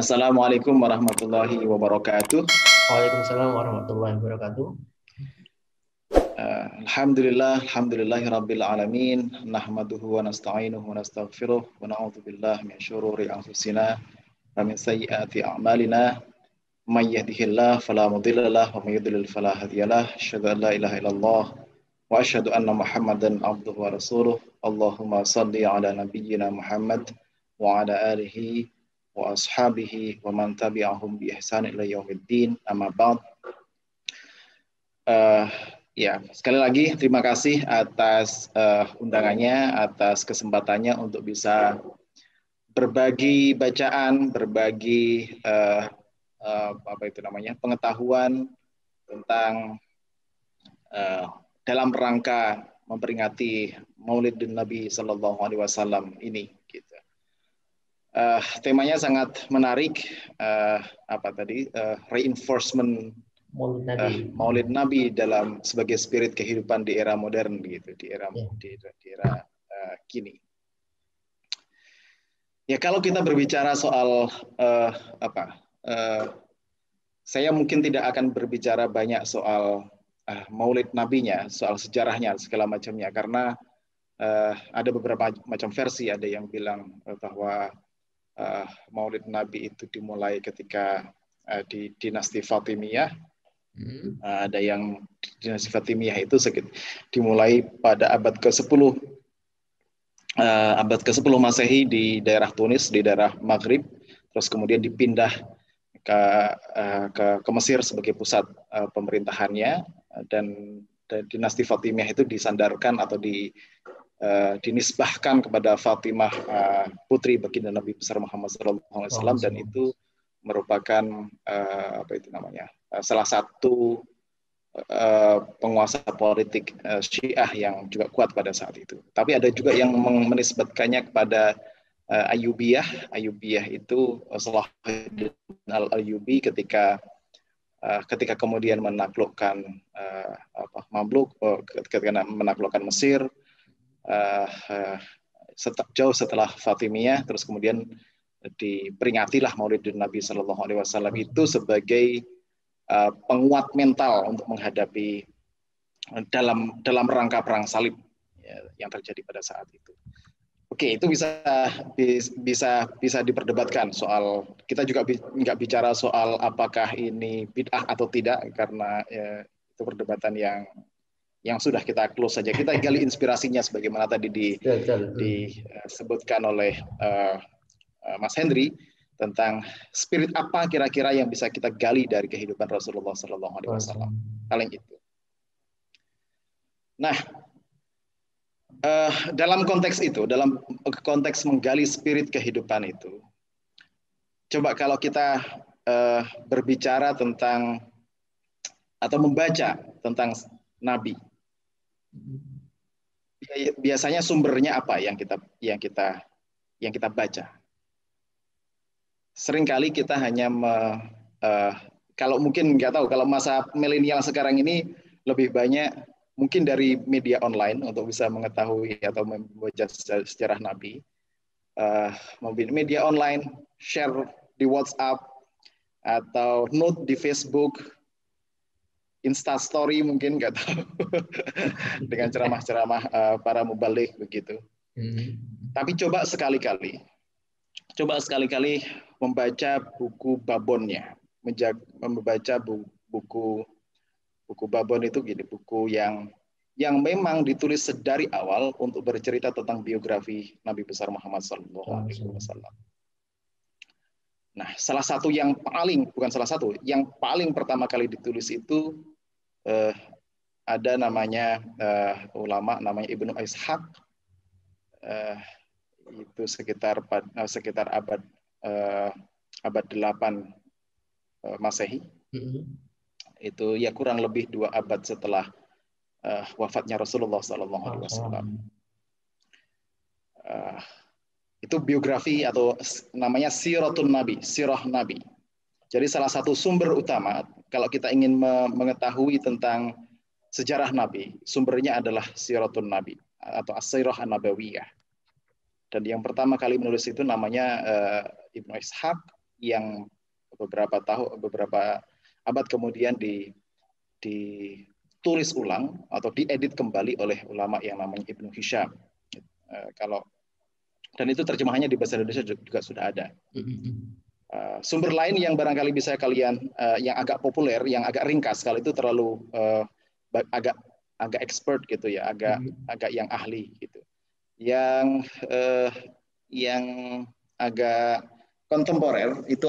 Assalamualaikum warahmatullahi wabarakatuh. Waalaikumsalam warahmatullahi wabarakatuh. Alhamdulillahirabbil alamin. Nahmaduhu wa nasta'inuhu wa nastaghfiruh wa na'udzu billahi min syururi anfusina wa min sayyiati a'malina. May yahdihillahu fala mudilla lahu wa may yudlil fala hadiyalah. Asyhadu an la ilaha illallah wa asyhadu anna Muhammadan abduhu wa rasuluh. Allahumma shalli ala nabiyyina Muhammad wa ala alihi wa ashabihi wa man tabi'ahum bi ihsan ila yaumiddin. Amma ba'd. Ya, sekali lagi terima kasih atas undangannya, atas kesempatannya untuk bisa berbagi bacaan, berbagi pengetahuan tentang dalam rangka memperingati Maulid Nabi Sallallahu Alaihi Wasallam ini. Gitu. Temanya sangat menarik, reinforcement Maulid Nabi dalam sebagai spirit kehidupan di era modern, gitu, di era kini. Ya, kalau kita berbicara soal saya mungkin tidak akan berbicara banyak soal Maulid Nabinya, soal sejarahnya segala macamnya, karena ada beberapa macam versi. Ada yang bilang bahwa Maulid Nabi itu dimulai ketika di dinasti Fatimiyah. Ada yang dinasti Fatimiyah itu dimulai pada abad ke-10 Masehi di daerah Tunis, di daerah Maghrib, terus kemudian dipindah ke Mesir sebagai pusat pemerintahannya, dan dinasti Fatimiyah itu disandarkan atau dinisbahkan kepada Fatimah, putri baginda Nabi besar Muhammad SAW, dan itu merupakan salah satu penguasa politik Syiah yang juga kuat pada saat itu. Tapi ada juga yang menisbatkannya kepada Ayyubiyah. Ayyubiyah itu Salahuddin Al-Ayyubi ketika kemudian menaklukkan Mamluk, ketika menaklukkan Mesir, jauh setelah Fatimiyah, terus kemudian diperingatilah Maulidun Nabi Sallallahu Alaihi Wasallam itu sebagai penguat mental untuk menghadapi dalam rangka perang salib yang terjadi pada saat itu. Oke, itu bisa diperdebatkan soal, kita juga nggak bicara soal apakah ini bid'ah atau tidak, karena itu perdebatan yang sudah kita close saja. Kita gali inspirasinya sebagaimana tadi disebutkan oleh Mas Henry, tentang spirit apa kira-kira yang bisa kita gali dari kehidupan Rasulullah Sallallahu Alaihi Wasallam. Paling itu. Nah, dalam konteks itu, dalam konteks menggali spirit kehidupan itu, coba kalau kita berbicara tentang atau membaca tentang Nabi, biasanya sumbernya apa yang kita baca? Seringkali kita hanya kalau mungkin nggak tahu, kalau masa milenial sekarang ini lebih banyak mungkin dari media online untuk bisa mengetahui atau membaca sejarah Nabi. Media online, share di WhatsApp atau note di Facebook, Insta Story mungkin, nggak tahu, dengan ceramah-ceramah para mubalik begitu. Tapi coba sekali-kali membaca buku babonnya, membaca buku babon itu gini, buku yang memang ditulis sedari awal untuk bercerita tentang biografi Nabi besar Muhammad SAW. Nah, yang paling pertama kali ditulis itu ada namanya ulama namanya Ibnu Ishaq, itu sekitar abad 8 Masehi. Itu ya kurang lebih 2 abad setelah wafatnya Rasulullah SAW. Itu biografi atau namanya Siratun Nabi, Sirah Nabi. Jadi salah satu sumber utama kalau kita ingin mengetahui tentang sejarah Nabi, sumbernya adalah Siratun Nabi atau As-Sirah An-Nabawiyah. Dan yang pertama kali menulis itu namanya Ibnu Ishaq, yang beberapa abad kemudian ditulis ulang atau diedit kembali oleh ulama yang namanya Ibnu Hisham. Dan itu terjemahannya di bahasa Indonesia juga sudah ada. Sumber lain yang barangkali bisa kalian yang agak populer, yang agak ringkas, kalau itu terlalu agak expert gitu ya, agak yang ahli gitu. Yang agak kontemporer itu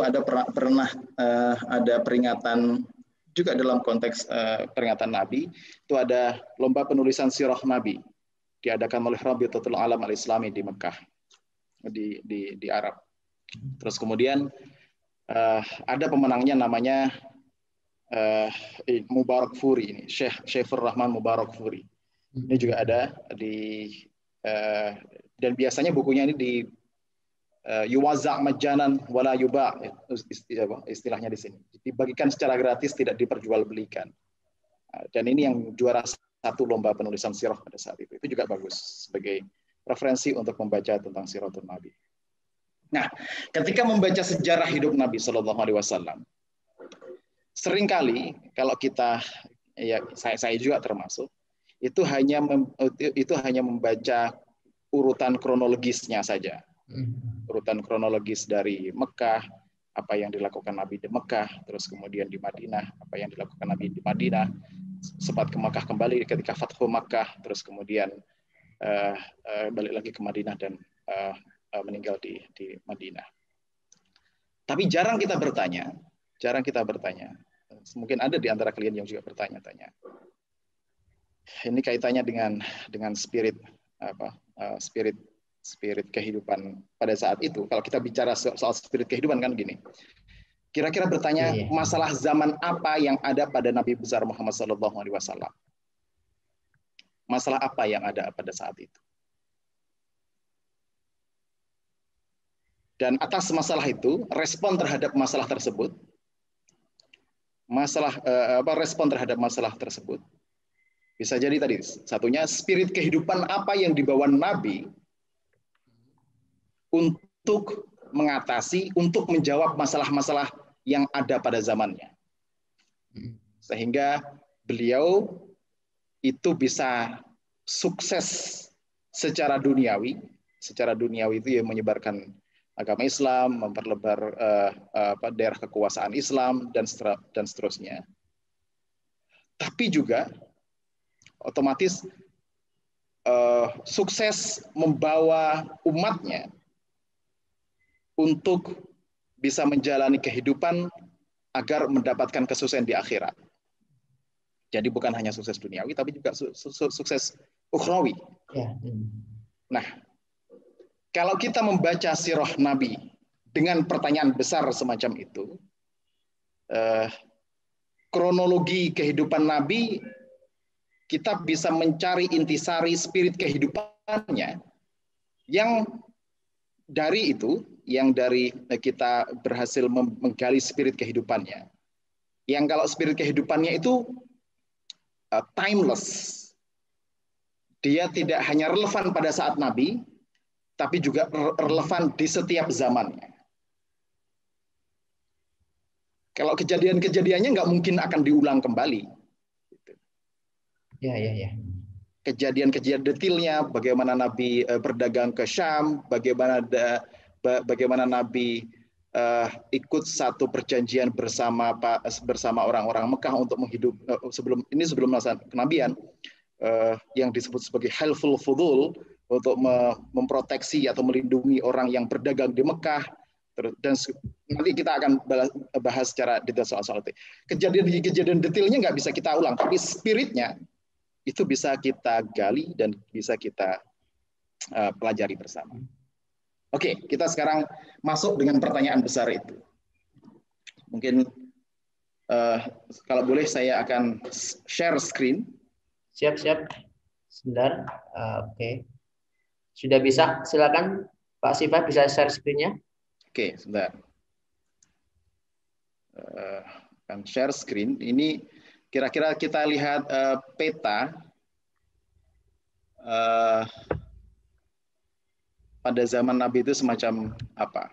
pernah ada peringatan juga dalam konteks peringatan Nabi, itu ada lomba penulisan sirah Nabi diadakan oleh Rabitatul Alam Al-Islami di Mekah, di Arab. Terus kemudian ada pemenangnya namanya Mubarak Furi ini, Syaifur Rahman Mubarak Furi. Ini juga ada dan biasanya bukunya ini di yuwazza' majanan wala yuba', istilahnya di sini. Dibagikan secara gratis, tidak diperjualbelikan. Dan ini yang juara satu lomba penulisan sirah pada saat itu. Itu juga bagus sebagai referensi untuk membaca tentang siratul Nabi. Nah, ketika membaca sejarah hidup Nabi Shallallahu Alaihi Wasallam, seringkali kalau kita, ya saya juga termasuk, itu hanya membaca urutan kronologisnya saja. Urutan kronologis dari Mekah, apa yang dilakukan Nabi di Mekah, terus kemudian di Madinah, apa yang dilakukan Nabi di Madinah, sempat ke Mekah kembali ketika Fathu Makkah, terus kemudian balik lagi ke Madinah dan meninggal di Madinah. Tapi jarang kita bertanya, mungkin ada di antara kalian yang juga bertanya-tanya. Ini kaitannya dengan spirit kehidupan pada saat itu. Kalau kita bicara soal spirit kehidupan kan gini. Kira-kira bertanya masalah zaman apa yang ada pada Nabi besar Muhammad SAW? Masalah apa yang ada pada saat itu? Dan atas masalah itu, respon terhadap masalah tersebut, respon terhadap masalah tersebut, bisa jadi tadi satunya spirit kehidupan apa yang dibawa Nabi untuk mengatasi, untuk menjawab masalah-masalah yang ada pada zamannya. Sehingga beliau itu bisa sukses secara duniawi itu ya, menyebarkan agama Islam, memperlebar daerah kekuasaan Islam dan seterusnya. Tapi juga otomatis sukses membawa umatnya untuk bisa menjalani kehidupan agar mendapatkan kesuksesan di akhirat. Jadi bukan hanya sukses duniawi, tapi juga sukses ukhrawi. Nah, kalau kita membaca sirah Nabi dengan pertanyaan besar semacam itu, kronologi kehidupan Nabi, kita bisa mencari intisari spirit kehidupannya yang dari kita berhasil menggali spirit kehidupannya. Yang kalau spirit kehidupannya itu timeless. Dia tidak hanya relevan pada saat Nabi, tapi juga relevan di setiap zamannya. Kalau kejadian-kejadiannya nggak mungkin akan diulang kembali. Ya. Kejadian-kejadian detailnya, bagaimana Nabi berdagang ke Syam, bagaimana Nabi ikut satu perjanjian bersama orang-orang Mekah untuk sebelum masa kenabian, yang disebut sebagai Hilful Fudul, untuk memproteksi atau melindungi orang yang berdagang di Mekah. Dan nanti kita akan bahas secara detail soal itu. Kejadian detailnya nggak bisa kita ulang, tapi spiritnya itu bisa kita gali dan bisa kita pelajari bersama. Oke, kita sekarang masuk dengan pertanyaan besar itu. Mungkin kalau boleh saya akan share screen. Siap. Sebentar. Oke. Sudah bisa? Silakan Pak Siva, bisa share screen-nya. Oke, sebentar. Akan share screen. Ini kira-kira kita lihat peta pada zaman Nabi itu semacam apa?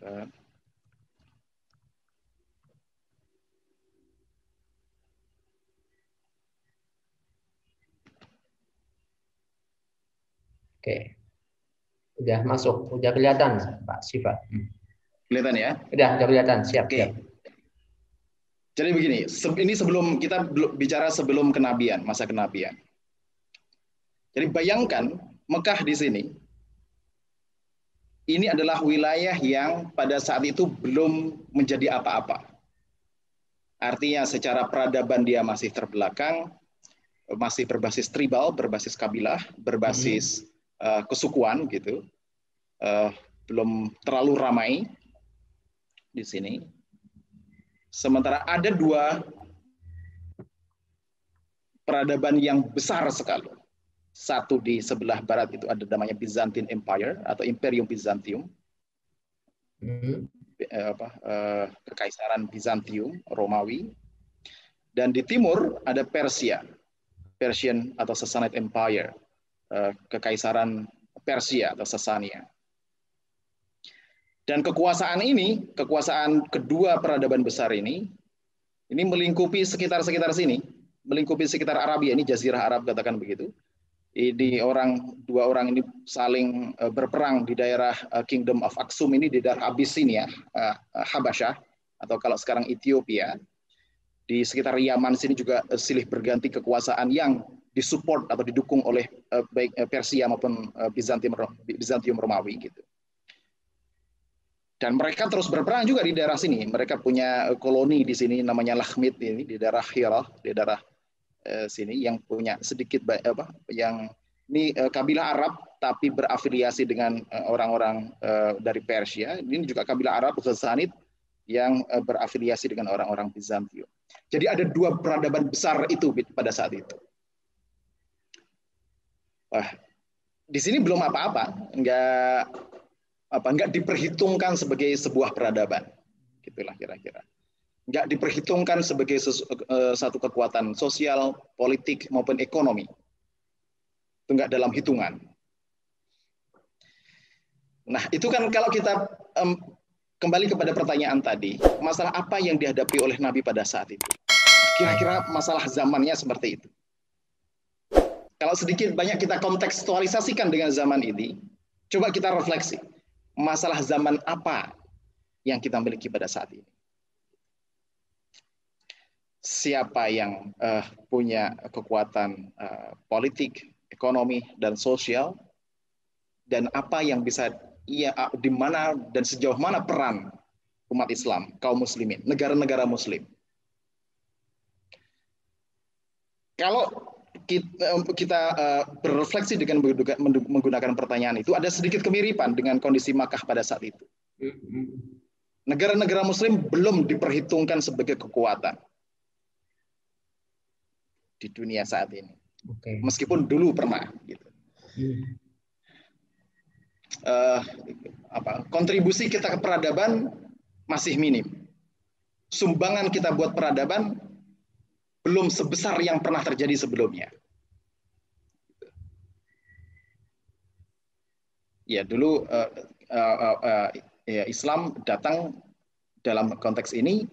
Oke, udah masuk, udah kelihatan Pak Siva. Kelihatan ya? Udah kelihatan, siap. Oke. Jadi begini, ini sebelum kita bicara sebelum kenabian, masa kenabian. Jadi bayangkan Mekah di sini, ini adalah wilayah yang pada saat itu belum menjadi apa-apa. Artinya secara peradaban dia masih terbelakang, masih berbasis tribal, berbasis kabilah, berbasis kesukuan gitu, belum terlalu ramai di sini. Sementara ada dua peradaban yang besar sekali. Satu di sebelah barat itu ada namanya Byzantine Empire atau Imperium Byzantium, Kekaisaran Bizantium Romawi, dan di timur ada Persia, Persian atau Sassanid Empire, Kekaisaran Persia atau Sasania. Dan kekuasaan ini, kekuasaan kedua peradaban besar ini melingkupi sekitar sini, melingkupi sekitar Arabia, ini Jazirah Arab katakan begitu. Ini dua orang ini saling berperang di daerah Kingdom of Aksum ini, di daerah Abyssinia, Habasyah, atau kalau sekarang Ethiopia. Di sekitar Yaman sini juga silih berganti kekuasaan yang disupport atau didukung oleh baik Persia maupun Bizantium Romawi gitu. Dan mereka terus berperang juga di daerah sini. Mereka punya koloni di sini namanya Lakhmid ini di daerah Hira, di daerah sini yang punya sedikit yang ini kabilah Arab tapi berafiliasi dengan orang-orang dari Persia. Ini juga kabilah Arab Ghassanid yang berafiliasi dengan orang-orang Bizantium. Jadi ada dua peradaban besar itu pada saat itu. Wah, di sini belum apa-apa, nggak diperhitungkan sebagai sebuah peradaban, gitulah kira-kira. Nggak diperhitungkan sebagai satu kekuatan sosial, politik maupun ekonomi. Itu nggak dalam hitungan. Nah itu kan kalau kita kembali kepada pertanyaan tadi, masalah apa yang dihadapi oleh Nabi pada saat itu? Kira-kira masalah zamannya seperti itu. Kalau sedikit banyak kita kontekstualisasikan dengan zaman ini, coba kita refleksi. Masalah zaman apa yang kita miliki pada saat ini? Siapa yang punya kekuatan politik, ekonomi, dan sosial? Dan apa yang bisa di mana dan sejauh mana peran umat Islam, kaum muslimin, negara-negara muslim? Kalau kita berefleksi dengan menggunakan pertanyaan itu, ada sedikit kemiripan dengan kondisi Makkah pada saat itu. Negara-negara muslim belum diperhitungkan sebagai kekuatan di dunia saat ini. Meskipun dulu pernah. Gitu. Kontribusi kita ke peradaban masih minim. Sumbangan kita buat peradaban belum sebesar yang pernah terjadi sebelumnya. Ya dulu Islam datang dalam konteks ini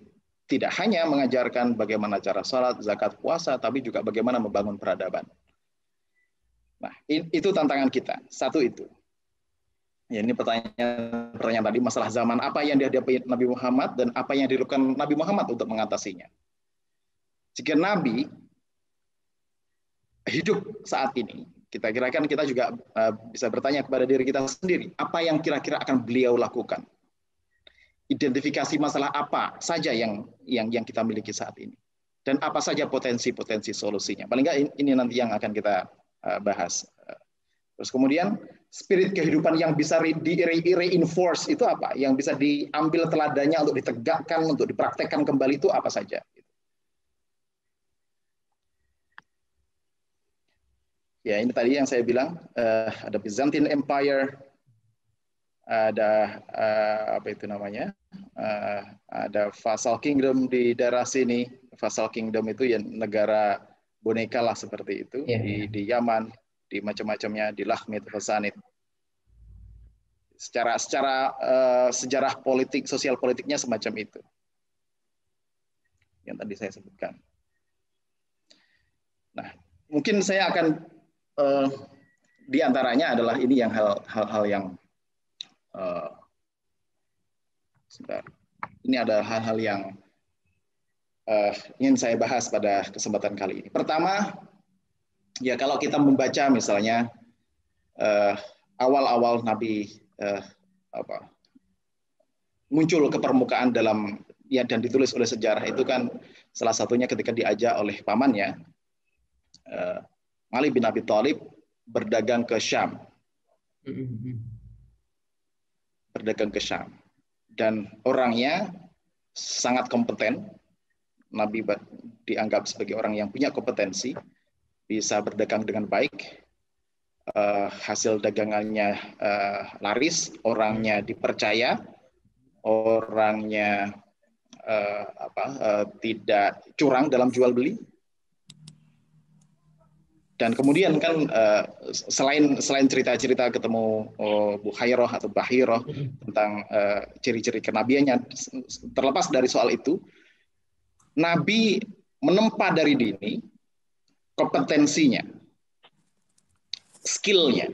tidak hanya mengajarkan bagaimana cara sholat, zakat, puasa, tapi juga bagaimana membangun peradaban. Nah itu tantangan kita. Satu itu. Ya, ini pertanyaan tadi, masalah zaman apa yang dihadapi Nabi Muhammad dan apa yang dilakukan Nabi Muhammad untuk mengatasinya. Jika Nabi hidup saat ini, kita kira-kira kita juga bisa bertanya kepada diri kita sendiri, apa yang kira-kira akan beliau lakukan? Identifikasi masalah apa saja yang kita miliki saat ini, dan apa saja potensi-potensi solusinya. Paling nggak ini nanti yang akan kita bahas. Terus kemudian spirit kehidupan yang bisa di-reinforce itu apa? Yang bisa diambil teladannya untuk ditegakkan, untuk dipraktekkan kembali itu apa saja? Ya ini tadi yang saya bilang, ada Byzantine Empire, ada apa itu namanya, ada Vassal Kingdom di daerah sini. Vassal Kingdom itu ya negara boneka lah seperti itu, di Yaman, di macam-macamnya, di Lakhmid, Ghassanid Secara sejarah politik, sosial politiknya semacam itu yang tadi saya sebutkan. Nah, mungkin saya akan di antaranya adalah ini yang hal-hal yang sebentar. Ini ada hal-hal yang ingin saya bahas pada kesempatan kali ini. Pertama, ya kalau kita membaca misalnya awal-awal Nabi muncul ke permukaan dalam ya dan ditulis oleh sejarah itu kan salah satunya ketika diajak oleh pamannya Ali bin Abi Thalib berdagang ke Syam. Berdagang ke Syam. Dan orangnya sangat kompeten. Nabi dianggap sebagai orang yang punya kompetensi, bisa berdagang dengan baik, hasil dagangannya laris, orangnya dipercaya, orangnya tidak curang dalam jual beli. Dan kemudian kan selain cerita-cerita ketemu Bukhairah atau Bahirah tentang ciri-ciri kenabiannya, terlepas dari soal itu, Nabi menempa dari dini kompetensinya, skillnya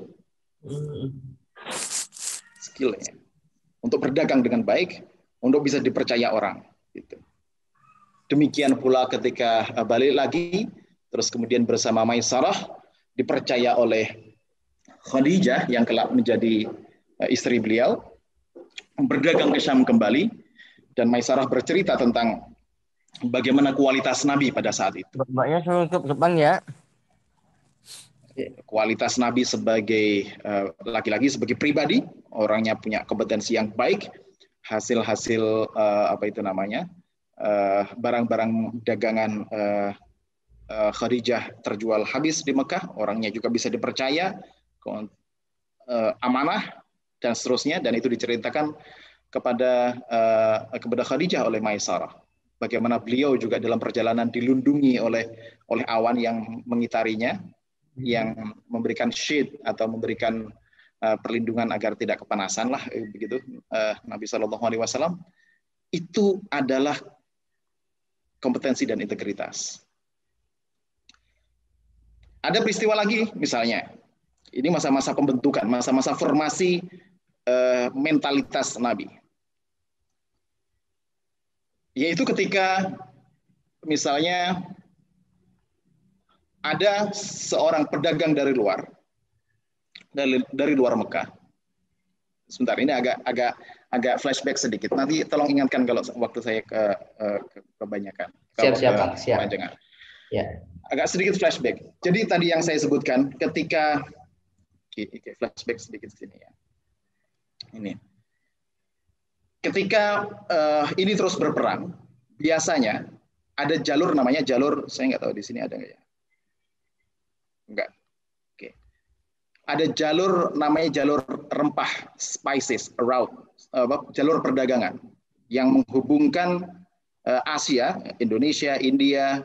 untuk berdagang dengan baik, untuk bisa dipercaya orang. Gitu. Demikian pula ketika balik lagi, terus kemudian bersama Maisarah dipercaya oleh Khadijah yang kelak menjadi istri beliau, berdagang ke Syam kembali, dan Maisarah bercerita tentang bagaimana kualitas Nabi pada saat itu. Bapaknya suruh tutup depan ya. Kualitas Nabi sebagai laki-laki, sebagai pribadi, orangnya punya kompetensi yang baik, hasil-hasil barang-barang dagangan Khadijah terjual habis di Mekah, orangnya juga bisa dipercaya, amanah dan seterusnya, dan itu diceritakan kepada Khadijah oleh Maisarah. Bagaimana beliau juga dalam perjalanan dilindungi oleh awan yang mengitarinya, yang memberikan shade atau memberikan perlindungan agar tidak kepanasan lah begitu. Nabi SAW itu adalah kompetensi dan integritas. Ada peristiwa lagi misalnya, ini masa-masa pembentukan, masa-masa formasi mentalitas Nabi. Yaitu ketika misalnya ada seorang pedagang dari luar Mekah. Sebentar, ini agak flashback sedikit. Nanti tolong ingatkan kalau waktu saya kebanyakan. Siap. Ya. Agak sedikit flashback. Jadi tadi yang saya sebutkan ketika flashback sedikit sini ya. Ini. Ketika ini terus berperang, biasanya ada jalur namanya jalur, saya nggak tahu di sini ada nggak ya? Enggak. Oke. Ada jalur namanya jalur rempah, spices, route, jalur perdagangan yang menghubungkan Asia, Indonesia, India,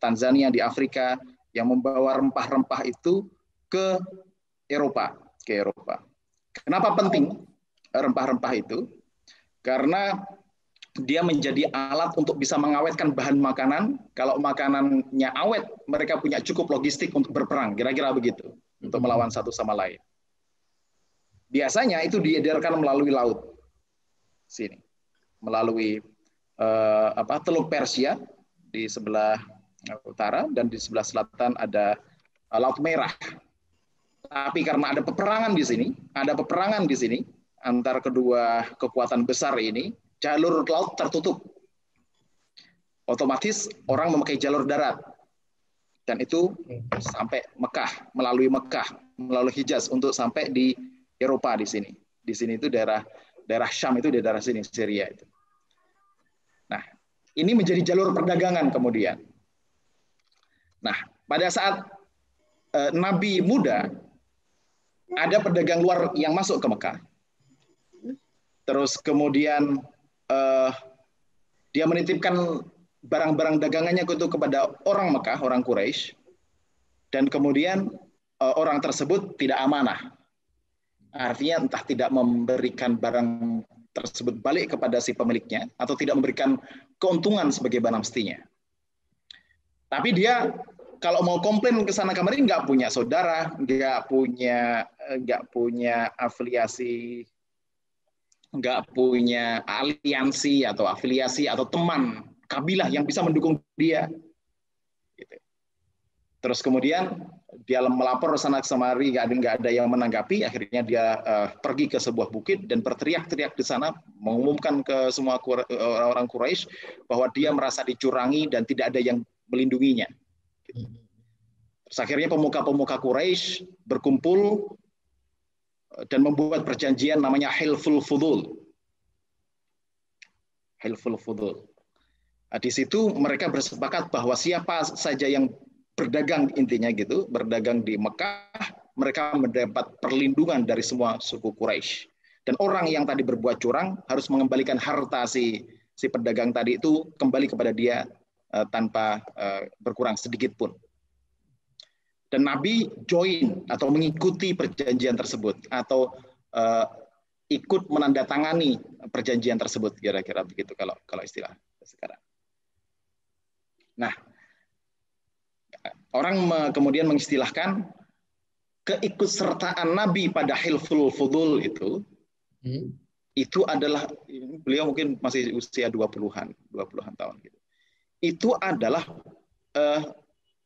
Tanzania di Afrika, yang membawa rempah-rempah itu ke Eropa. Kenapa penting rempah-rempah itu? Karena dia menjadi alat untuk bisa mengawetkan bahan makanan. Kalau makanannya awet, mereka punya cukup logistik untuk berperang, kira-kira begitu, untuk melawan satu sama lain. Biasanya itu diedarkan melalui laut, sini, melalui Teluk Persia di sebelah utara, dan di sebelah selatan ada Laut Merah. Tapi karena ada peperangan di sini antara kedua kekuatan besar ini, jalur laut tertutup. Otomatis orang memakai jalur darat. Dan itu sampai Mekah, melalui Hijaz untuk sampai di Eropa di sini. Di sini itu daerah Syam, itu di daerah sini, Syria itu. Nah, ini menjadi jalur perdagangan kemudian. Nah, pada saat Nabi muda, ada pedagang luar yang masuk ke Mekah. Terus kemudian dia menitipkan barang-barang dagangannya itu kepada orang Mekah, orang Quraisy, dan kemudian orang tersebut tidak amanah. Artinya entah tidak memberikan barang tersebut balik kepada si pemiliknya atau tidak memberikan keuntungan sebagai barang mestinya. Tapi dia kalau mau komplain ke sana kemari nggak punya saudara, nggak punya afiliasi, nggak punya aliansi atau afiliasi atau teman kabilah yang bisa mendukung dia. Gitu. Terus kemudian dia melapor sana kemari, nggak ada yang menanggapi. Akhirnya dia pergi ke sebuah bukit dan berteriak-teriak di sana, mengumumkan ke semua orang Quraisy bahwa dia merasa dicurangi dan tidak ada yang melindunginya. Terus akhirnya pemuka-pemuka Quraisy berkumpul dan membuat perjanjian namanya Hilful Fudul. Hilful Fudul. Di situ mereka bersepakat bahwa siapa saja yang berdagang, intinya gitu, berdagang di Mekah, mereka mendapat perlindungan dari semua suku Quraisy. Dan orang yang tadi berbuat curang harus mengembalikan harta si pedagang tadi itu kembali kepada dia tanpa berkurang sedikit pun. Dan Nabi join atau mengikuti perjanjian tersebut atau ikut menandatangani perjanjian tersebut, kira-kira begitu kalau istilah sekarang. Nah, orang kemudian mengistilahkan keikutsertaan Nabi pada Hilful Fudul itu adalah, beliau mungkin masih usia 20-an tahun gitu. Itu adalah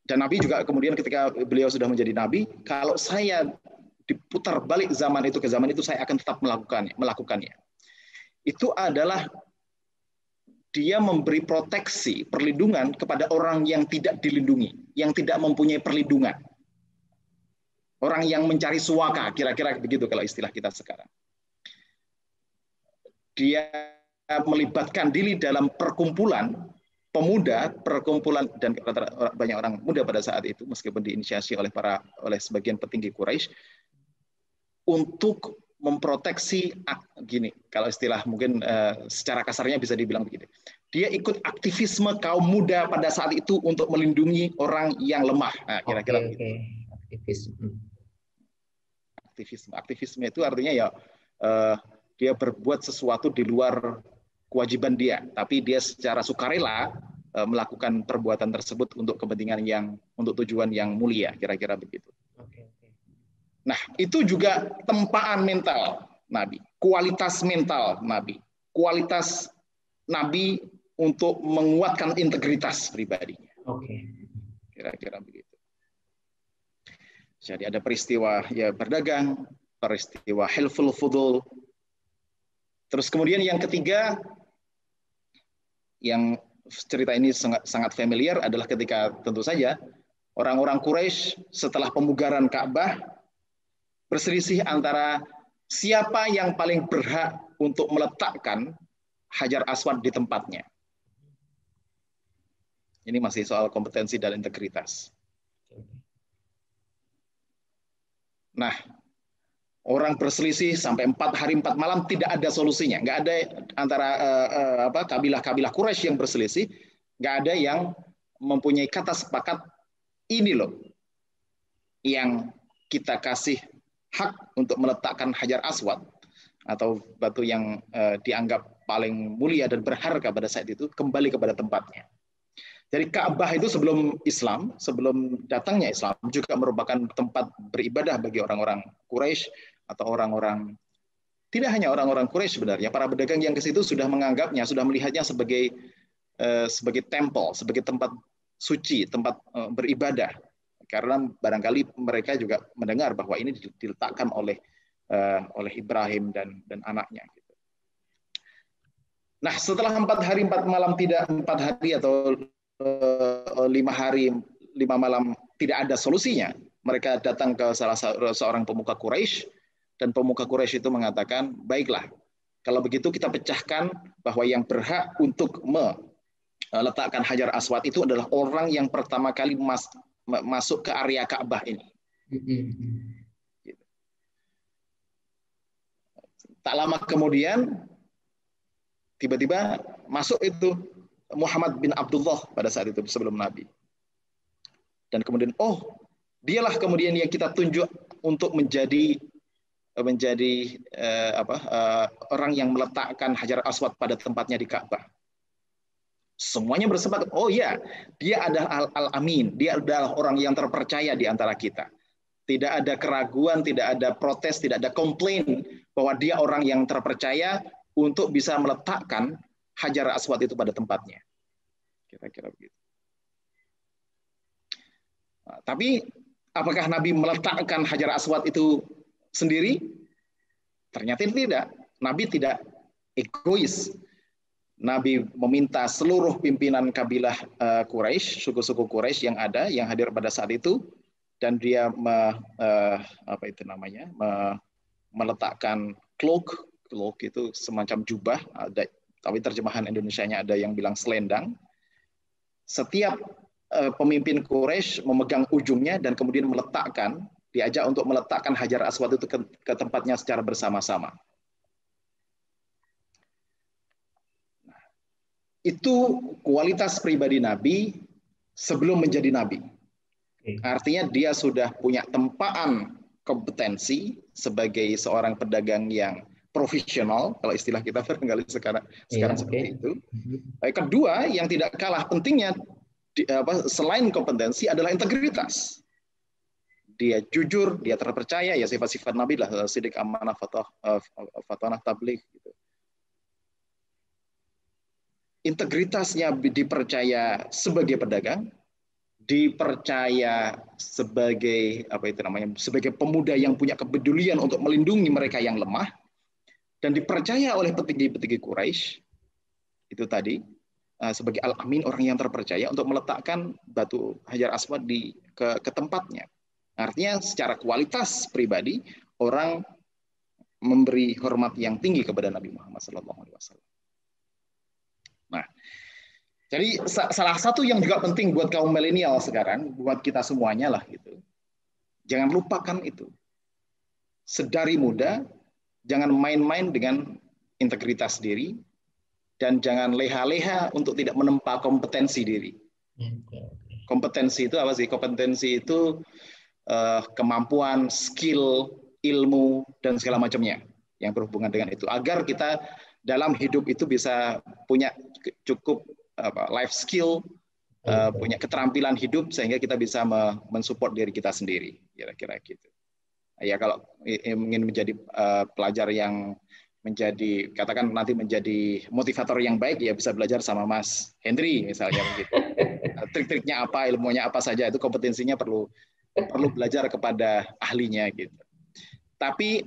dan Nabi juga kemudian ketika beliau sudah menjadi Nabi, kalau saya diputar balik zaman itu ke zaman itu, saya akan tetap melakukannya. Itu adalah dia memberi proteksi, perlindungan kepada orang yang tidak dilindungi, yang tidak mempunyai perlindungan. Orang yang mencari suaka, kira-kira begitu kalau istilah kita sekarang. Dia melibatkan diri dalam perkumpulan pemuda, perkumpulan, dan banyak orang muda pada saat itu, meskipun diinisiasi oleh sebagian petinggi Quraisy, untuk memproteksi, gini, kalau istilah mungkin secara kasarnya bisa dibilang begini. Dia ikut aktivisme kaum muda pada saat itu untuk melindungi orang yang lemah. Nah, kira-kira begitu. Aktivisme itu artinya ya dia berbuat sesuatu di luar kewajiban dia, tapi dia secara sukarela melakukan perbuatan tersebut untuk kepentingan untuk tujuan yang mulia, kira-kira begitu. Nah, itu juga tempaan mental Nabi, kualitas mental Nabi, kualitas Nabi untuk menguatkan integritas pribadinya. Kira-kira begitu. Jadi ada peristiwa ya berdagang, peristiwa Hilful Fudul. Terus kemudian yang ketiga, yang cerita ini sangat familiar adalah ketika tentu saja orang-orang Quraisy setelah pemugaran Ka'bah berselisih antara siapa yang paling berhak untuk meletakkan Hajar Aswad di tempatnya. Ini masih soal kompetensi dan integritas. Nah, orang berselisih sampai 4 hari 4 malam tidak ada solusinya. Nggak ada antara kabilah-kabilah Quraisy yang berselisih, nggak ada yang mempunyai kata sepakat, ini loh yang kita kasih hak untuk meletakkan Hajar Aswad atau batu yang dianggap paling mulia dan berharga pada saat itu kembali kepada tempatnya. Jadi Ka'bah itu sebelum Islam, sebelum datangnya Islam juga merupakan tempat beribadah bagi orang-orang Quraisy atau orang-orang, tidak hanya orang-orang Quraisy sebenarnya, para pedagang yang ke situ sudah menganggapnya, sudah melihatnya sebagai temple, sebagai tempat suci, tempat beribadah. Karena barangkali mereka juga mendengar bahwa ini diletakkan oleh Ibrahim dan anaknya. Nah, setelah 4 hari 4 malam tidak 4 hari atau 5 hari 5 malam tidak ada solusinya, mereka datang ke salah seorang pemuka Quraisy dan pemuka Quraisy itu mengatakan, baiklah, kalau begitu kita pecahkan bahwa yang berhak untuk meletakkan Hajar Aswad itu adalah orang yang pertama kali masuk ke area Ka'bah ini. Tak lama kemudian tiba-tiba masuk itu Muhammad bin Abdullah pada saat itu sebelum Nabi. Dan kemudian dialah kemudian yang kita tunjuk untuk menjadi orang yang meletakkan Hajar Aswad pada tempatnya di Ka'bah. Semuanya bersepakat, oh ya, dia adalah Al-Amin, dia adalah orang yang terpercaya di antara kita. Tidak ada keraguan, tidak ada protes, tidak ada komplain bahwa dia orang yang terpercaya untuk bisa meletakkan Hajar Aswad itu pada tempatnya. Kira-kira begitu. Nah, tapi apakah Nabi meletakkan Hajar Aswad itu sendiri? Ternyata tidak. Nabi tidak egois. Nabi meminta seluruh pimpinan kabilah Quraisy, suku-suku Quraisy yang ada, yang hadir pada saat itu, dan dia meletakkan cloak itu semacam jubah, tapi terjemahan Indonesianya ada yang bilang selendang. Setiap pemimpin Quraisy memegang ujungnya dan kemudian diajak untuk meletakkan Hajar Aswad itu ke tempatnya secara bersama-sama. Itu kualitas pribadi Nabi sebelum menjadi Nabi. Artinya dia sudah punya tempaan kompetensi sebagai seorang pedagang yang profesional, kalau istilah kita barangkali sekarang seperti itu. Kedua, yang tidak kalah pentingnya selain kompetensi adalah integritas. Dia jujur, dia terpercaya, ya sifat-sifat Nabi lah, sidik, amanah, fatanah, tabligh gitu. Integritasnya dipercaya sebagai pedagang, dipercaya sebagai sebagai pemuda yang punya kepedulian untuk melindungi mereka yang lemah, dan dipercaya oleh petinggi-petinggi Quraisy itu tadi sebagai Al-Amin, orang yang terpercaya untuk meletakkan batu Hajar Aswad ke tempatnya. Artinya secara kualitas pribadi orang memberi hormat yang tinggi kepada Nabi Muhammad SAW. Nah, jadi salah satu yang juga penting buat kaum milenial sekarang, buat kita semuanya lah gitu. Jangan lupakan itu. Sedari muda, jangan main-main dengan integritas diri, dan jangan leha-leha untuk tidak menempa kompetensi diri. Kompetensi itu apa sih? Kompetensi itu kemampuan, skill, ilmu, dan segala macamnya yang berhubungan dengan itu. Agar kita dalam hidup itu bisa punya cukup life skill, punya keterampilan hidup sehingga kita bisa mensupport diri kita sendiri, kira-kira gitu. Ya kalau ingin menjadi pelajar yang katakan nanti menjadi motivator yang baik, ya bisa belajar sama Mas Hendry misalnya begitu. Trik-triknya apa, ilmunya apa saja, itu kompetensinya perlu belajar kepada ahlinya gitu. Tapi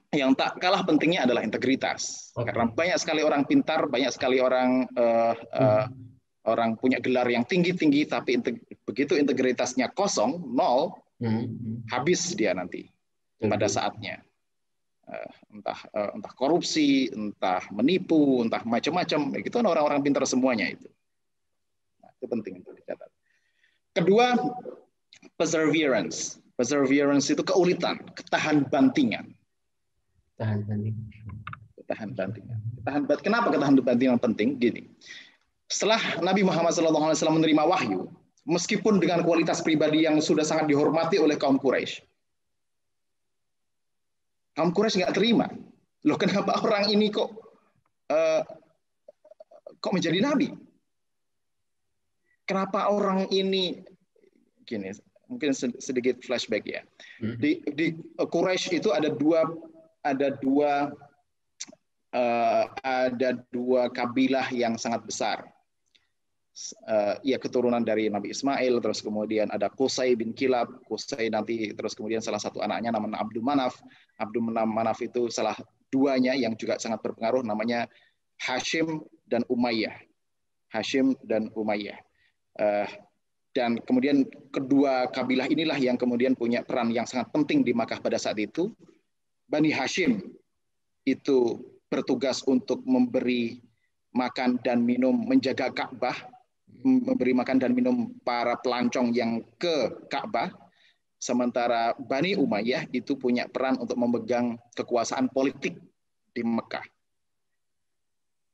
yang tak kalah pentingnya adalah integritas. Karena banyak sekali orang pintar, banyak sekali orang punya gelar yang tinggi-tinggi, tapi begitu integritasnya kosong, nol, habis dia nanti pada saatnya. Entah korupsi, entah menipu, entah macam-macam. Itu orang-orang pintar semuanya itu. Nah, itu penting untuk dicatat. Kedua, perseverance. Perseverance itu keulitan, ketahan bantingan. Kenapa ketahan bantingan penting? Gini, setelah Nabi Muhammad SAW menerima wahyu, meskipun dengan kualitas pribadi yang sudah sangat dihormati oleh kaum Quraisy nggak terima. Loh, kenapa orang ini kok menjadi nabi? Kenapa orang ini gini? Mungkin sedikit flashback ya. Di Quraisy itu ada dua kabilah yang sangat besar. Ya, keturunan dari Nabi Ismail, terus kemudian ada Qusay bin Kilab, Qusay nanti terus kemudian salah satu anaknya namanya Abdul Manaf. Abdul Manaf itu salah duanya yang juga sangat berpengaruh, namanya Hashim dan Umayyah. Dan kemudian kedua kabilah inilah yang kemudian punya peran yang sangat penting di Makkah pada saat itu. Bani Hashim itu bertugas untuk memberi makan dan minum, menjaga Ka'bah, memberi makan dan minum para pelancong yang ke Ka'bah. Sementara Bani Umayyah itu punya peran untuk memegang kekuasaan politik di Mekah.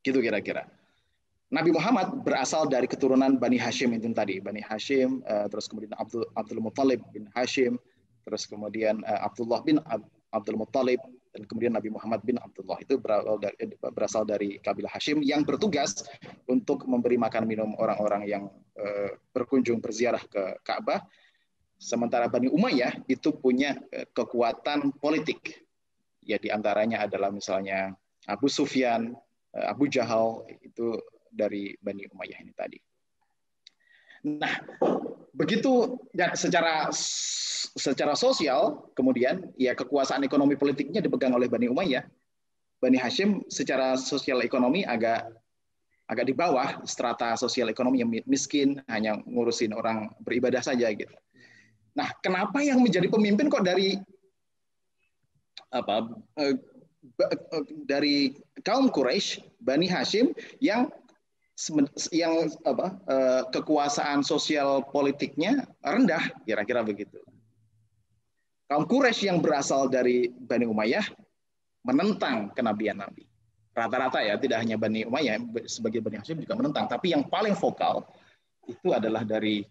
Gitu kira-kira. Nabi Muhammad berasal dari keturunan Bani Hashim itu tadi. Bani Hashim, terus kemudian Abdul Muttalib bin Hashim, terus kemudian Abdullah bin Abdul Muttalib, dan kemudian Nabi Muhammad bin Abdullah. Itu berasal dari kabilah Hashim yang bertugas untuk memberi makan minum orang-orang yang berkunjung berziarah ke Ka'bah. Sementara Bani Umayyah itu punya kekuatan politik. Ya, di antaranya adalah misalnya Abu Sufyan, Abu Jahal, itu dari Bani Umayyah ini tadi. Nah, begitu ya, secara sosial, kemudian ya kekuasaan ekonomi politiknya dipegang oleh Bani Umayyah. Bani Hashim secara sosial ekonomi agak di bawah strata sosial ekonomi, yang miskin, hanya ngurusin orang beribadah saja gitu. Nah, kenapa yang menjadi pemimpin kok dari kaum Quraisy, Bani Hashim, yang kekuasaan sosial politiknya rendah, kira-kira begitu. Kaum Quraisy yang berasal dari Bani Umayyah menentang kenabian Nabi. Rata-rata ya, tidak hanya Bani Umayyah, sebagai Bani Hashim juga menentang, tapi yang paling vokal itu adalah dari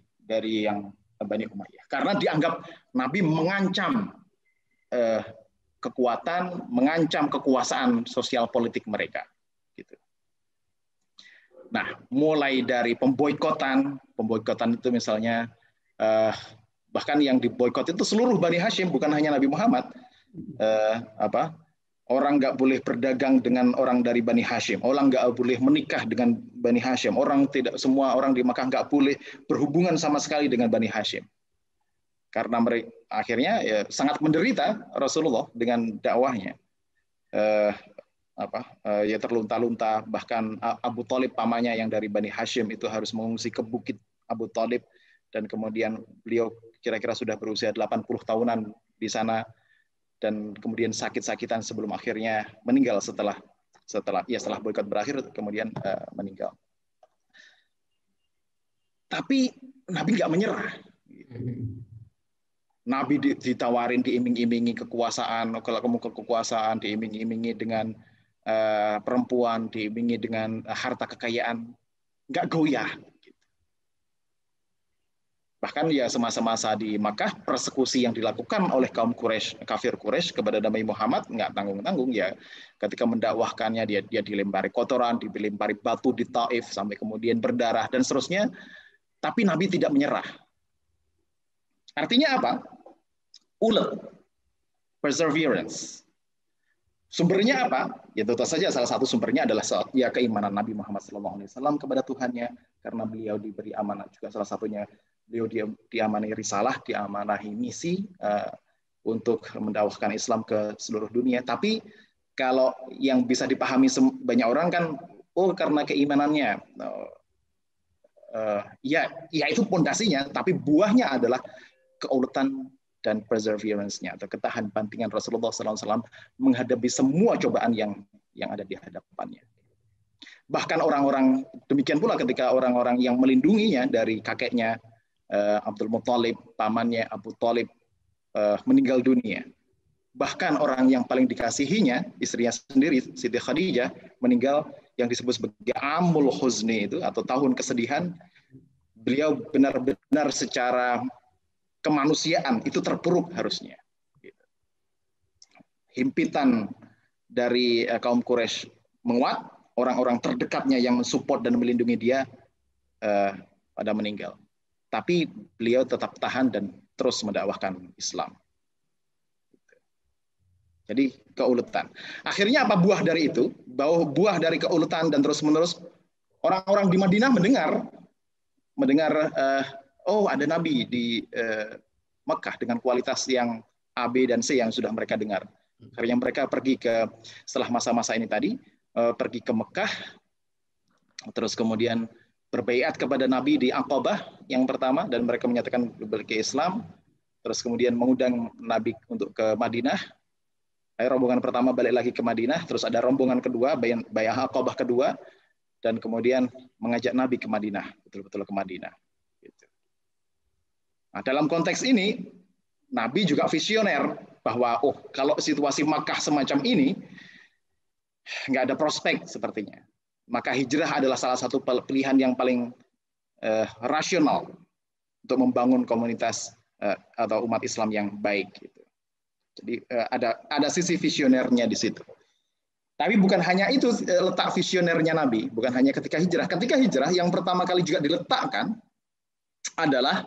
yang Bani Umayyah. Karena dianggap Nabi mengancam kekuatan, mengancam kekuasaan sosial politik mereka. Gitu. Nah, mulai dari pemboikotan itu misalnya, bahkan yang diboikot itu seluruh Bani Hashim, bukan hanya Nabi Muhammad. Orang nggak boleh berdagang dengan orang dari Bani Hashim, orang nggak boleh menikah dengan Bani Hashim, semua orang di Makkah nggak boleh berhubungan sama sekali dengan Bani Hashim. Karena mereka akhirnya ya, sangat menderita Rasulullah dengan dakwahnya. Ya terlunta-lunta, bahkan Abu Thalib pamannya yang dari Bani Hashim itu harus mengungsi ke Bukit Abu Thalib, dan kemudian beliau kira-kira sudah berusia 80 tahunan di sana, dan kemudian sakit-sakitan sebelum akhirnya meninggal setelah boikot berakhir, kemudian meninggal. Tapi Nabi nggak menyerah. Nabi ditawarin, diiming-imingi kekuasaan. Kalau kamu ke kekuasaan, diiming-imingi dengan perempuan, diimingi dengan harta kekayaan, nggak goyah. Bahkan ya semasa-masa di Makkah, persekusi yang dilakukan oleh kaum Quraisy, kafir Quraisy kepada Nabi Muhammad nggak tanggung-tanggung ya. Ketika mendakwahkannya, dia dilempari kotoran, dilempari batu di Taif, sampai kemudian berdarah dan seterusnya. Tapi Nabi tidak menyerah. Artinya apa? Ulet, perseverance. Sumbernya apa? Ya tentu saja salah satu sumbernya adalah ya keimanan Nabi Muhammad SAW kepada Tuhannya, karena beliau diberi amanah juga, salah satunya beliau diamanahi risalah, diamanahi misi untuk mendakwahkan Islam ke seluruh dunia. Tapi kalau yang bisa dipahami banyak orang kan, karena keimanannya, ya itu pondasinya, tapi buahnya adalah keuletan dan perseverance-nya, atau ketahan bantingan Rasulullah SAW menghadapi semua cobaan yang ada di hadapannya. Bahkan orang-orang, demikian pula ketika orang-orang yang melindunginya dari kakeknya Abdul Muttalib, pamannya Abu Thalib, meninggal dunia. Bahkan orang yang paling dikasihinya, istrinya sendiri, Siti Khadijah, meninggal, yang disebut sebagai Amul Huzni itu, atau tahun kesedihan. Beliau benar-benar secara kemanusiaan itu terpuruk harusnya. Himpitan dari kaum Quraisy menguat, orang-orang terdekatnya yang mensupport dan melindungi dia pada meninggal. Tapi beliau tetap tahan dan terus mendakwahkan Islam. Jadi keuletan. Akhirnya apa buah dari itu? Buah dari keuletan dan terus-menerus, orang-orang di Madinah mendengar ada Nabi di Mekah dengan kualitas yang A, B, dan C yang sudah mereka dengar. Akhirnya mereka pergi setelah masa-masa ini tadi, pergi ke Mekah, terus kemudian berbaiat kepada Nabi di Aqabah yang pertama, dan mereka menyatakan berke Islam, terus kemudian mengundang Nabi untuk ke Madinah. Rombongan pertama balik lagi ke Madinah, terus ada rombongan kedua, baiat Aqabah kedua, dan kemudian mengajak Nabi ke Madinah, betul-betul ke Madinah. Nah, dalam konteks ini, Nabi juga visioner bahwa kalau situasi Makkah semacam ini, nggak ada prospek sepertinya. Maka hijrah adalah salah satu pilihan yang paling rasional untuk membangun komunitas atau umat Islam yang baik. Gitu. Jadi ada sisi visionernya di situ. Tapi bukan hanya itu letak visionernya Nabi, bukan hanya ketika hijrah. Ketika hijrah yang pertama kali juga diletakkan adalah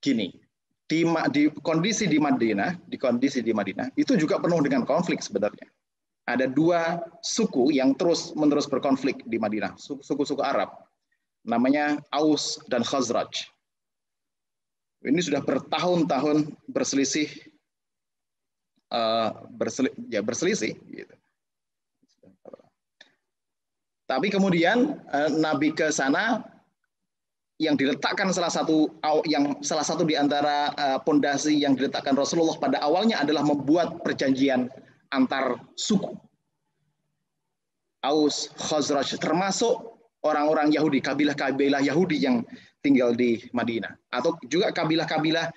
gini. Di kondisi di Madinah itu juga penuh dengan konflik sebenarnya. Ada dua suku yang terus-menerus berkonflik di Madinah, suku-suku Arab. Namanya Aus dan Khazraj. Ini sudah bertahun-tahun berselisih, berselisih. Gitu. Tapi kemudian Nabi ke sana yang diletakkan salah satu di antara pondasi yang diletakkan Rasulullah pada awalnya adalah membuat perjanjian antar suku. Aus, Khazraj, termasuk orang-orang Yahudi, kabilah-kabilah Yahudi yang tinggal di Madinah, atau juga kabilah-kabilah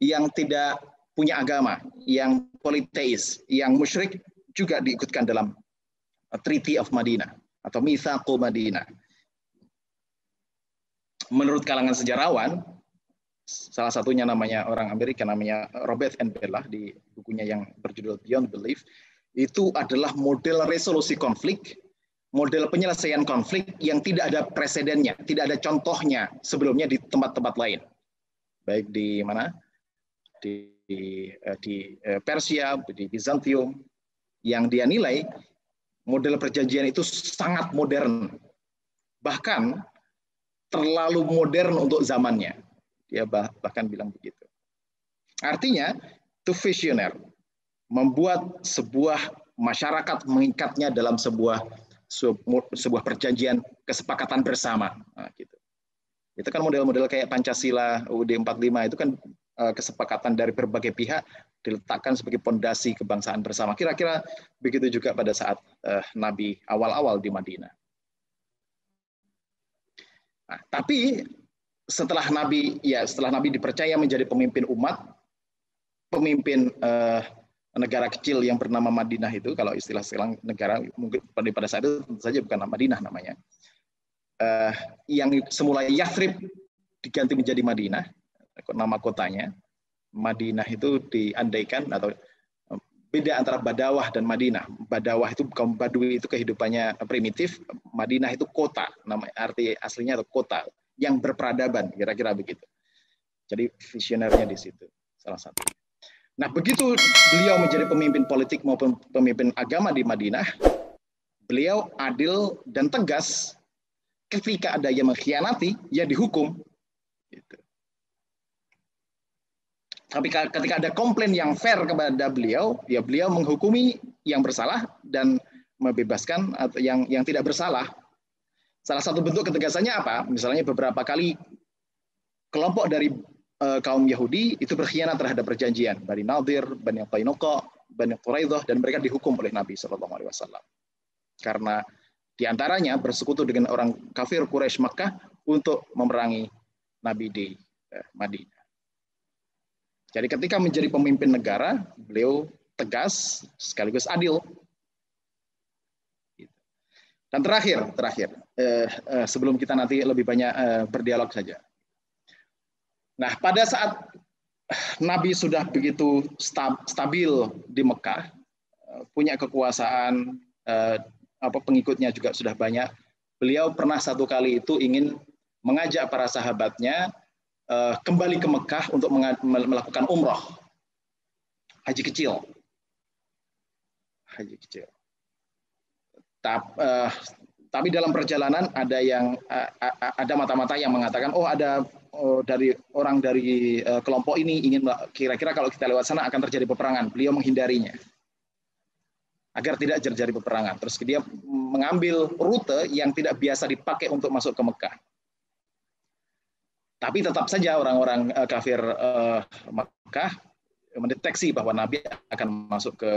yang tidak punya agama, yang politeis, yang musyrik juga diikutkan dalam Treaty of Madinah atau Mitsaqu Madinah. Menurut kalangan sejarawan, salah satunya namanya orang Amerika, namanya Robert N. Bella, di bukunya yang berjudul Beyond Belief, itu adalah model resolusi konflik, model penyelesaian konflik yang tidak ada presidennya, tidak ada contohnya sebelumnya di tempat-tempat lain. Baik di mana? Di Persia, di Bizantium, yang dia nilai model perjanjian itu sangat modern. Bahkan terlalu modern untuk zamannya. Dia bahkan bilang begitu. Artinya, itu visioner. Membuat sebuah masyarakat, mengikatnya dalam sebuah perjanjian kesepakatan bersama. Nah, gitu. Itu kan model-model kayak Pancasila, UUD 45 itu kan kesepakatan dari berbagai pihak diletakkan sebagai pondasi kebangsaan bersama. Kira-kira begitu juga pada saat Nabi awal-awal di Madinah. Nah, tapi setelah Nabi dipercaya menjadi pemimpin umat, pemimpin negara kecil yang bernama Madinah itu, kalau istilah sekarang negara mungkin pada saat itu tentu saja bukan Madinah namanya, yang semula Yathrib diganti menjadi Madinah, nama kotanya. Madinah itu diandaikan atau beda antara Badawah dan Madinah. Badawah itu kaum Badui, itu kehidupannya primitif. Madinah itu kota, nama arti aslinya itu kota yang berperadaban, kira-kira begitu. Jadi visionernya di situ salah satunya. Nah, begitu beliau menjadi pemimpin politik maupun pemimpin agama di Madinah, beliau adil dan tegas. Ketika ada yang mengkhianati, ya dihukum. Gitu. Tapi ketika ada komplain yang fair kepada beliau, ya beliau menghukumi yang bersalah dan membebaskan atau yang tidak bersalah. Salah satu bentuk ketegasannya apa? Misalnya beberapa kali kelompok dari kaum Yahudi itu berkhianat terhadap perjanjian. Bani Nadir, Bani Qainuqa, Bani Quraidah, dan mereka dihukum oleh Nabi SAW. Karena diantaranya bersekutu dengan orang kafir Quraisy Makkah untuk memerangi Nabi di Madinah. Jadi ketika menjadi pemimpin negara, beliau tegas sekaligus adil. Dan terakhir, sebelum kita nanti lebih banyak berdialog saja. Nah, pada saat Nabi sudah begitu stabil di Mekah, punya kekuasaan, pengikutnya juga sudah banyak, beliau pernah satu kali itu ingin mengajak para sahabatnya kembali ke Mekah untuk melakukan umroh, haji kecil. Tapi dalam perjalanan ada mata-mata yang mengatakan, dari kelompok ini ingin, kira-kira kalau kita lewat sana akan terjadi peperangan. Beliau menghindarinya agar tidak terjadi peperangan. Terus dia mengambil rute yang tidak biasa dipakai untuk masuk ke Mekah. Tapi tetap saja orang-orang kafir Mekah mendeteksi bahwa Nabi akan masuk ke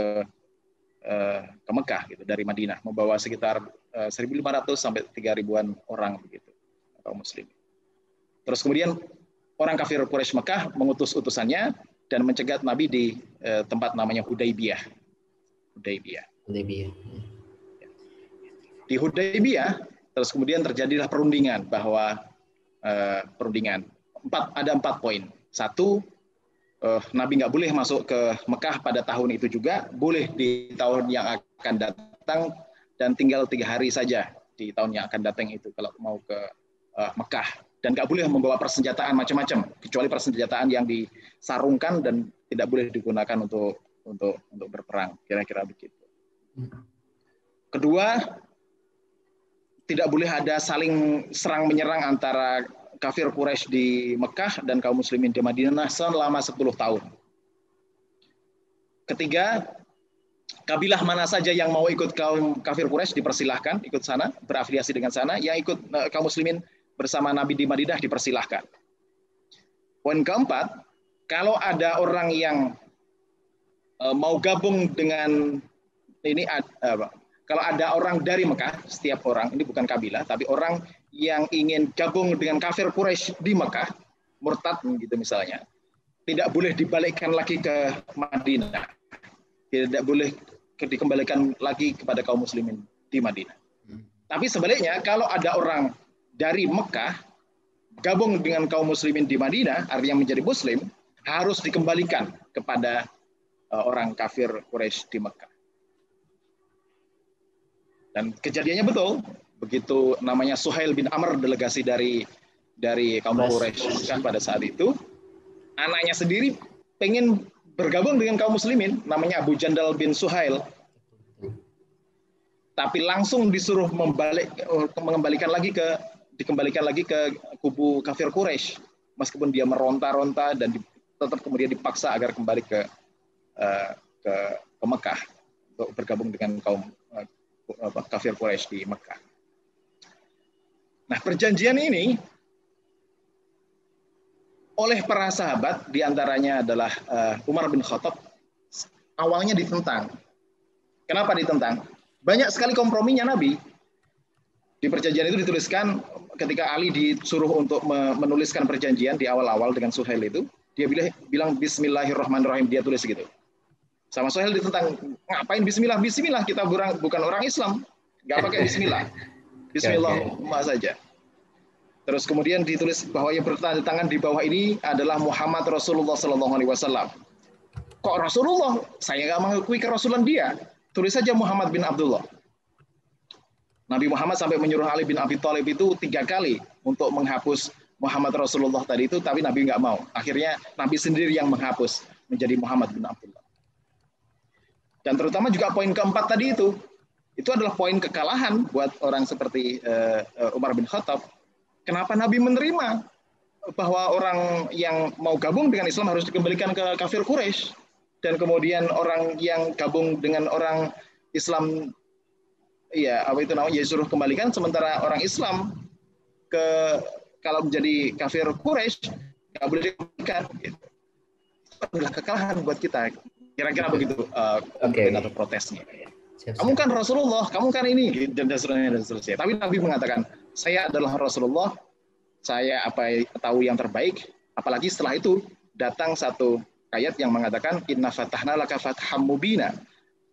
Mekah gitu, dari Madinah, membawa sekitar 1.500 sampai 3.000-an orang begitu, kaum muslim. Terus kemudian orang kafir Quraisy Mekah mengutus utusannya dan mencegat Nabi di tempat namanya Hudaybiyah. Di Hudaybiyah terus kemudian terjadilah perundingan bahwa ada 4 poin. 1, Nabi nggak boleh masuk ke Mekah pada tahun itu juga, boleh di tahun yang akan datang, dan tinggal 3 hari saja di tahun yang akan datang itu kalau mau ke Mekah. Dan nggak boleh membawa persenjataan macam-macam, kecuali persenjataan yang disarungkan dan tidak boleh digunakan untuk berperang, kira-kira begitu. Kedua, tidak boleh ada saling serang menyerang antara kafir Quraisy di Mekah dan kaum muslimin di Madinah selama 10 tahun. Ketiga, kabilah mana saja yang mau ikut kaum kafir Quraisy dipersilahkan ikut sana, berafiliasi dengan sana. Yang ikut kaum muslimin bersama Nabi di Madinah dipersilahkan. Poin keempat, kalau ada orang yang mau gabung dengan ini, kalau ada orang dari Mekah, setiap orang, ini bukan kabilah, tapi orang yang ingin gabung dengan kafir Quraisy di Mekah, murtad gitu misalnya, tidak boleh dibalikkan lagi ke Madinah. Tidak boleh dikembalikan lagi kepada kaum muslimin di Madinah. Tapi sebaliknya, kalau ada orang dari Mekah gabung dengan kaum muslimin di Madinah, artinya menjadi muslim, harus dikembalikan kepada orang kafir Quraisy di Mekah. Dan kejadiannya betul, begitu namanya Suhail bin Amr, delegasi dari kaum Quraisy pada saat itu, anaknya sendiri pengen bergabung dengan kaum muslimin, namanya Abu Jandal bin Suhail, tapi langsung disuruh dikembalikan lagi ke kubu kafir Quraisy, meskipun dia meronta-ronta dan tetap kemudian dipaksa agar kembali ke Mekah untuk bergabung dengan kaum kafir Quraisy di Mekah. Nah, perjanjian ini oleh para sahabat, diantaranya adalah Umar bin Khattab, awalnya ditentang. Kenapa ditentang? Banyak sekali komprominya Nabi. Di perjanjian itu dituliskan, ketika Ali disuruh untuk menuliskan perjanjian di awal-awal dengan Suhail itu, dia bilang Bismillahirrahmanirrahim, dia tulis gitu. Sama Suhail ditentang, ngapain bismillah? Bismillah, kita bukan orang Islam. Nggak pakai bismillah. Bismillah saja. Terus kemudian ditulis bahwa yang bertanda tangan di bawah ini adalah Muhammad Rasulullah SAW. Kok Rasulullah? Saya nggak mengakui kerasulan dia. Tulis saja Muhammad bin Abdullah. Nabi Muhammad sampai menyuruh Ali bin Abi Thalib itu 3 kali untuk menghapus Muhammad Rasulullah tadi itu, tapi Nabi nggak mau. Akhirnya Nabi sendiri yang menghapus menjadi Muhammad bin Abdullah. Dan terutama juga poin keempat tadi itu adalah poin kekalahan buat orang seperti Umar bin Khattab. Kenapa Nabi menerima bahwa orang yang mau gabung dengan Islam harus dikembalikan ke kafir Quraisy, dan kemudian orang yang gabung dengan orang Islam, suruh kembalikan, sementara orang Islam kalau menjadi kafir Quraisy nggak boleh dikembalikan. Gitu. Itu adalah kekalahan buat kita. Kira-kira begitu atau protesnya. Kamu kan Rasulullah, kamu kan ini, dan seterusnya. Tapi Nabi mengatakan, saya adalah Rasulullah, saya tahu yang terbaik. Apalagi setelah itu datang satu ayat yang mengatakan, Inna fatahna laka fatham mubina.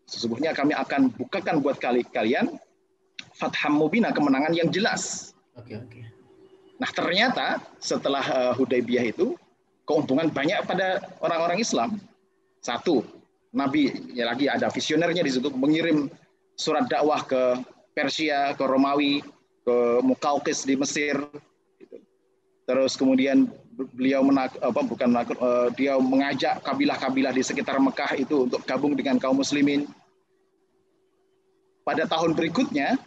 Sesungguhnya kami akan bukakan buat kalian fatham mubina, kemenangan yang jelas. Nah, ternyata setelah Hudaybiyah itu, keuntungan banyak pada orang-orang Islam. Satu, Nabi lagi ada visionernya di situ, mengirim surat dakwah ke Persia, ke Romawi, ke Muqawqis di Mesir. Terus kemudian beliau dia mengajak kabilah-kabilah di sekitar Mekah itu untuk gabung dengan kaum muslimin. Pada tahun berikutnya,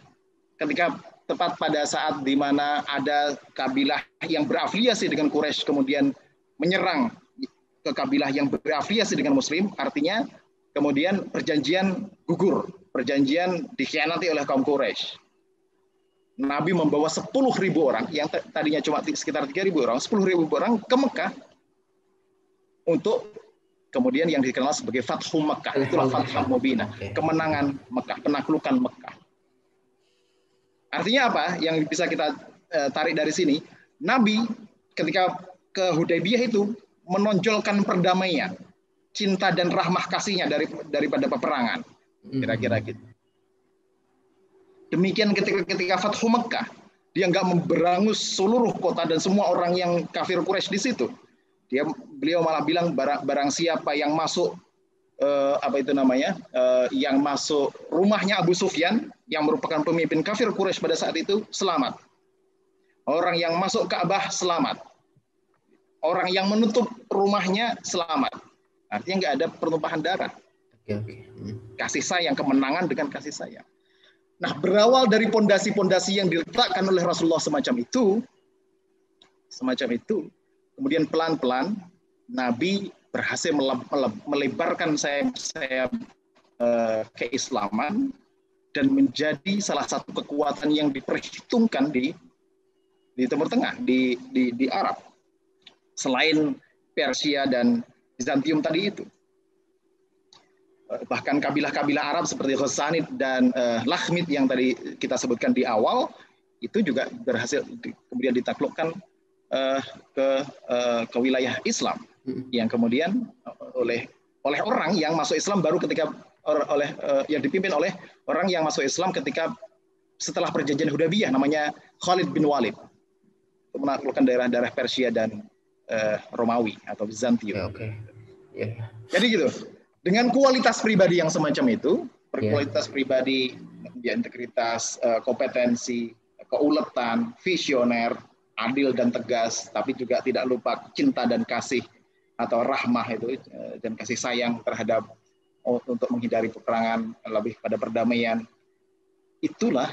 ketika tepat pada saat di mana ada kabilah yang berafiliasi dengan Quraisy kemudian menyerang ke kabilah yang berafiliasi dengan Muslim, artinya kemudian perjanjian gugur, perjanjian dikhianati oleh kaum Quraisy. Nabi membawa 10.000 orang, yang tadinya cuma sekitar 3.000 orang, 10.000 orang ke Mekah untuk kemudian yang dikenal sebagai Fathu Mekah. Itulah Fathul Mubina, kemenangan Mekah, penaklukan Mekah. Artinya apa? Yang bisa kita tarik dari sini, Nabi ketika ke Hudaybiyah itu menonjolkan perdamaian, cinta dan rahmah kasihnya daripada peperangan. Kira-kira gitu. Demikian ketika Fathu Mekah, dia nggak memberangus seluruh kota dan semua orang yang kafir Quraisy di situ. Beliau malah bilang barang siapa yang masuk yang masuk rumahnya Abu Sufyan yang merupakan pemimpin kafir Quraisy pada saat itu selamat. Orang yang masuk Ka'bah selamat. Orang yang menutup rumahnya selamat. Artinya nggak ada pertumpahan darah. Kasih sayang, kemenangan dengan kasih sayang. Nah, berawal dari pondasi-pondasi yang diletakkan oleh Rasulullah semacam itu, kemudian pelan-pelan Nabi berhasil melebarkan sayap-sayap keislaman dan menjadi salah satu kekuatan yang diperhitungkan di Timur Tengah, di Arab, selain Persia dan Bizantium tadi itu. Bahkan kabilah-kabilah Arab seperti Ghassanid dan Lakhmid yang tadi kita sebutkan di awal itu juga berhasil kemudian ditaklukkan ke wilayah Islam, yang kemudian oleh orang yang masuk Islam baru ketika yang dipimpin oleh orang yang masuk Islam ketika setelah perjanjian Hudaybiyah, namanya Khalid bin Walid, menaklukkan daerah-daerah Persia dan Romawi atau Bizantium. Jadi gitu. Dengan kualitas pribadi yang semacam itu, berkualitas pribadi, integritas, kompetensi, keuletan, visioner, adil dan tegas, tapi juga tidak lupa cinta dan kasih atau rahmah itu, dan kasih sayang terhadap untuk menghindari peperangan, lebih pada perdamaian. Itulah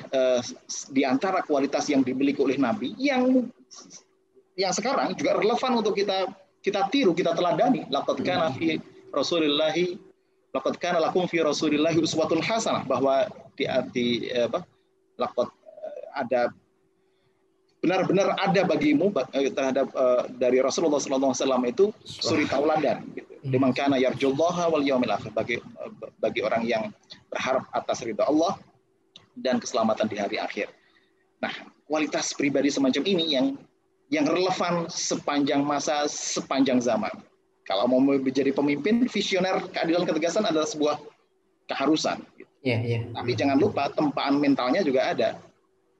di antara kualitas yang dimiliki oleh Nabi yang sekarang juga relevan untuk kita tiru, kita teladani. Laqad kana fi Rasulillahi laqad kana lakum fi Rasulillahi uswatun hasanah, bahwa laqad ada benar-benar ada bagimu terhadap dari Rasulullah SAW itu suri tauladan. Liman kana yarjullaha wal yaumil akhir, bagi orang yang berharap atas ridha Allah dan keselamatan di hari akhir. Nah, kualitas pribadi semacam ini yang relevan sepanjang masa, sepanjang zaman. Kalau mau menjadi pemimpin, visioner, keadilan, ketegasan adalah sebuah keharusan. Tapi jangan lupa tempaan mentalnya juga ada.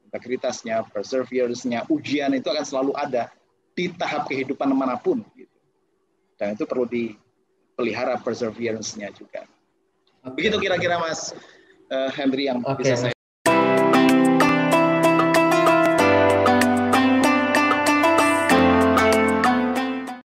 Integritasnya, perseverance-nya, ujian itu akan selalu ada di tahap kehidupan manapun. Dan itu perlu dipelihara perseverance-nya juga. Begitu kira-kira Mas Henry yang bisa saya